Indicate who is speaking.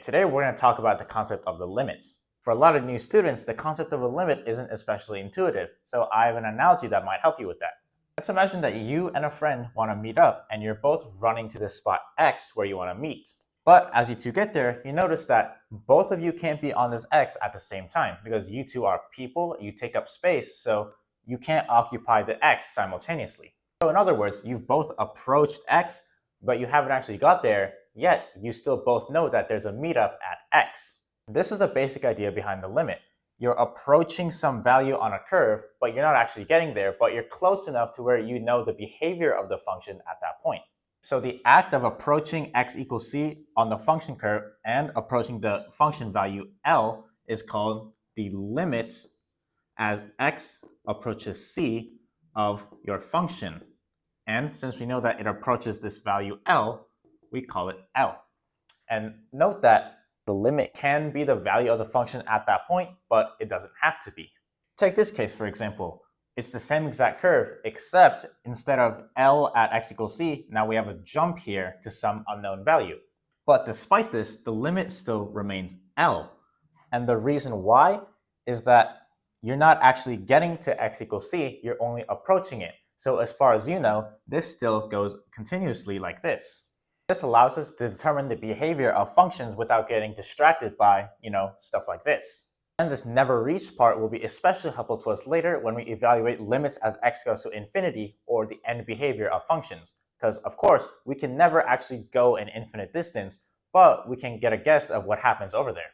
Speaker 1: Today we're going to talk about the concept of the limits. For a lot of new students, the concept of a limit isn't especially intuitive, so I have an analogy that might help you with that. Let's imagine that you and a friend want to meet up and you're both running to the spot X where you want to meet. But as you two get there, you notice that both of you can't be on this X at the same time because you two are people, you take up space, so you can't occupy the X simultaneously. So in other words, you've both approached X, but you haven't actually got there, yet you still both know that there's a meetup at X. This is the basic idea behind the limit. You're approaching some value on a curve, but you're not actually getting there, but you're close enough to where you know the behavior of the function at that point. So the act of approaching x equals c on the function curve and approaching the function value L is called the limit as x approaches c of your function. And since we know that it approaches this value L, we call it L. And note that the limit can be the value of the function at that point, but it doesn't have to be. Take this case, for example. It's the same exact curve, except instead of L at x equals c, now we have a jump here to some unknown value. But despite this, the limit still remains L. And the reason why is that you're not actually getting to x equals c, you're only approaching it. So as far as you know, this still goes continuously like this. This allows us to determine the behavior of functions without getting distracted by, stuff like this. And this never reached part will be especially helpful to us later when we evaluate limits as x goes to infinity or the end behavior of functions. Because of course, we can never actually go an infinite distance, but we can get a guess of what happens over there.